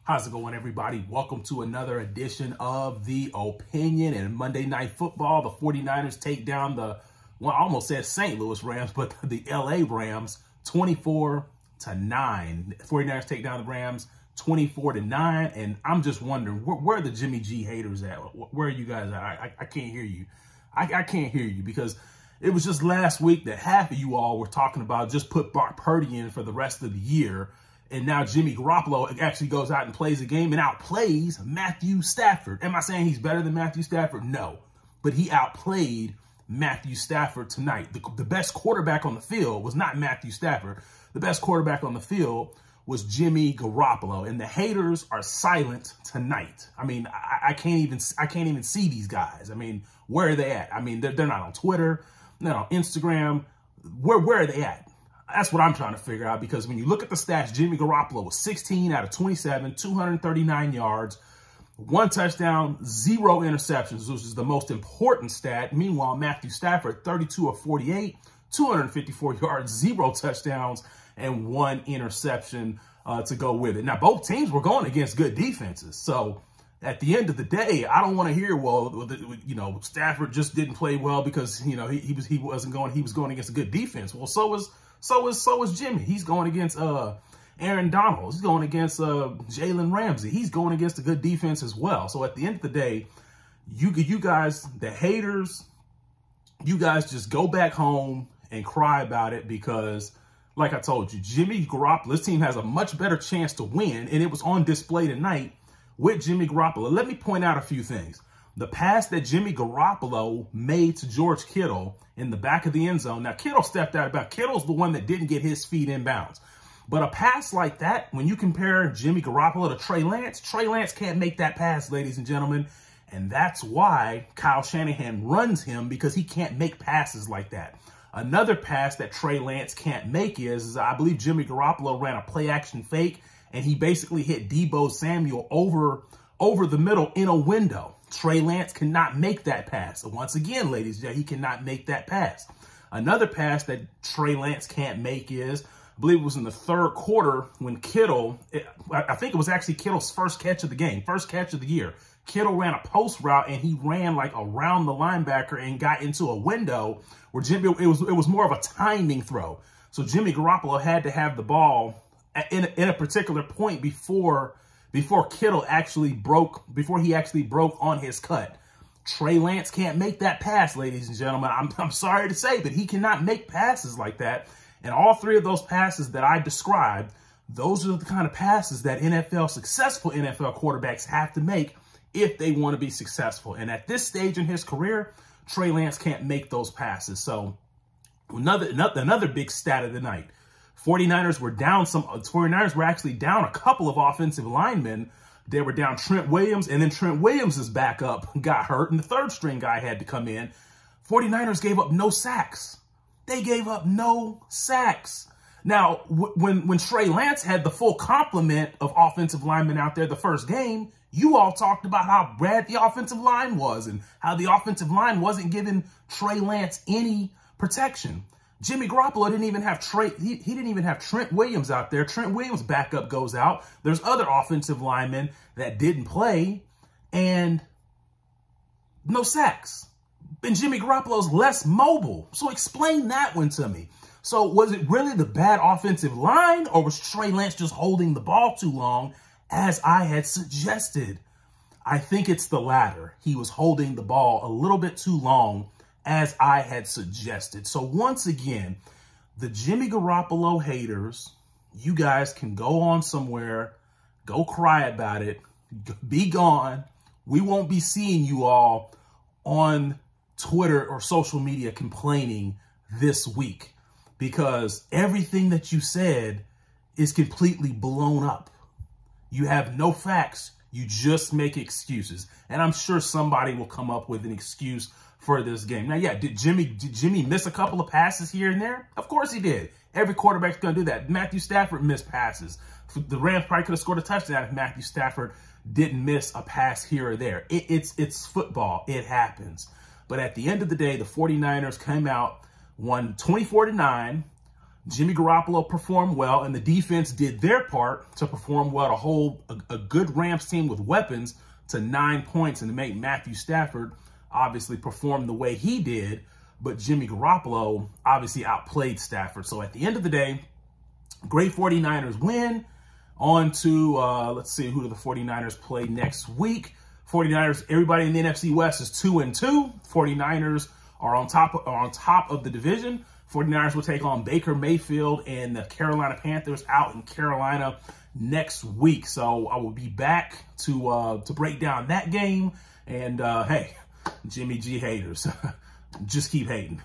How's it going, everybody? Welcome to another edition of The Opinion. And Monday Night Football, the 49ers take down the, well, I almost said St. Louis Rams, but the LA Rams 24-9. 49ers take down the Rams 24-9. And I'm just wondering, where are the Jimmy G haters at? Where are you guys at? I can't hear you. I can't hear you because it was just last week that half of you all were talking about just put Brock Purdy in for the rest of the year. And now Jimmy Garoppolo actually goes out and plays a game and outplays Matthew Stafford. Am I saying he's better than Matthew Stafford? No. But he outplayed Matthew Stafford tonight. The best quarterback on the field was not Matthew Stafford. The best quarterback on the field was Jimmy Garoppolo. And the haters are silent tonight. I mean, I can't even see these guys. I mean, where are they at? I mean, they're not on Twitter. They're not on Instagram. Where are they at? That's what I'm trying to figure out, because when you look at the stats, Jimmy Garoppolo was 16 out of 27, 239 yards, 1 touchdown, 0 interceptions, which is the most important stat. Meanwhile, Matthew Stafford, 32 of 48, 254 yards, 0 touchdowns, and 1 interception to go with it. Now, both teams were going against good defenses. So at the end of the day, I don't want to hear, well, you know, Stafford just didn't play well because, you know, he was going against a good defense. Well, so is Jimmy. He's going against Aaron Donald. He's going against Jalen Ramsey. He's going against a good defense as well. So at the end of the day, you guys, the haters, you guys just go back home and cry about it, because like I told you, Jimmy Garoppolo, this team has a much better chance to win, and it was on display tonight with Jimmy Garoppolo. Let me point out a few things. The pass that Jimmy Garoppolo made to George Kittle in the back of the end zone. Now, Kittle stepped out about. Kittle's the one that didn't get his feet in bounds. But a pass like that, when you compare Jimmy Garoppolo to Trey Lance can't make that pass, ladies and gentlemen. And that's why Kyle Shanahan runs him, because he can't make passes like that. Another pass that Trey Lance can't make is I believe Jimmy Garoppolo ran a play-action fake, and he basically hit Deebo Samuel over the middle in a window. Trey Lance cannot make that pass. So once again, ladies, he cannot make that pass. Another pass that Trey Lance can't make is, I believe it was in the third quarter when Kittle, I think it was actually Kittle's first catch of the game, first catch of the year. Kittle ran a post route, and he ran like around the linebacker and got into a window where Jimmy, it was more of a timing throw. So Jimmy Garoppolo had to have the ball in a particular point before Kittle actually broke, before he actually broke on his cut. Trey Lance can't make that pass, ladies and gentlemen. I'm sorry to say, but he cannot make passes like that. And all three of those passes that I described, those are the kind of passes that successful NFL quarterbacks have to make if they want to be successful. And at this stage in his career, Trey Lance can't make those passes. So another big stat of the night. 49ers were actually down a couple of offensive linemen. They were down Trent Williams, and then Trent Williams' backup got hurt, and the third string guy had to come in. 49ers gave up no sacks. They gave up no sacks. Now, when Trey Lance had the full complement of offensive linemen out there the first game, you all talked about how bad the offensive line was and how the offensive line wasn't giving Trey Lance any protection. Jimmy Garoppolo didn't even have he didn't even have Trent Williams out there. Trent Williams' backup goes out. There's other offensive linemen that didn't play, and no sacks. And Jimmy Garoppolo's less mobile. So explain that one to me. So was it really the bad offensive line, or was Trey Lance just holding the ball too long, as I had suggested? I think it's the latter. He was holding the ball a little bit too long, as I had suggested. So once again, the Jimmy Garoppolo haters, you guys can go on somewhere, go cry about it, be gone. We won't be seeing you all on Twitter or social media complaining this week, because everything that you said is completely blown up. You have no facts. You just make excuses. And I'm sure somebody will come up with an excuse for this game. Now, yeah, did Jimmy miss a couple of passes here and there? Of course he did. Every quarterback's going to do that. Matthew Stafford missed passes. The Rams probably could have scored a touchdown if Matthew Stafford didn't miss a pass here or there. It's football. It happens. But at the end of the day, the 49ers came out, won 24-9. Jimmy Garoppolo performed well, and the defense did their part to perform well to hold a good Rams team with weapons to 9 points and to make Matthew Stafford obviously perform the way he did. But Jimmy Garoppolo obviously outplayed Stafford. So at the end of the day, great 49ers win. On to, let's see, who do the 49ers play next week? 49ers, everybody in the NFC West is 2-2. 49ers are on top of the division. 49ers will take on Baker Mayfield and the Carolina Panthers out in Carolina next week. So I will be back to break down that game. And hey, Jimmy G haters, just keep hating.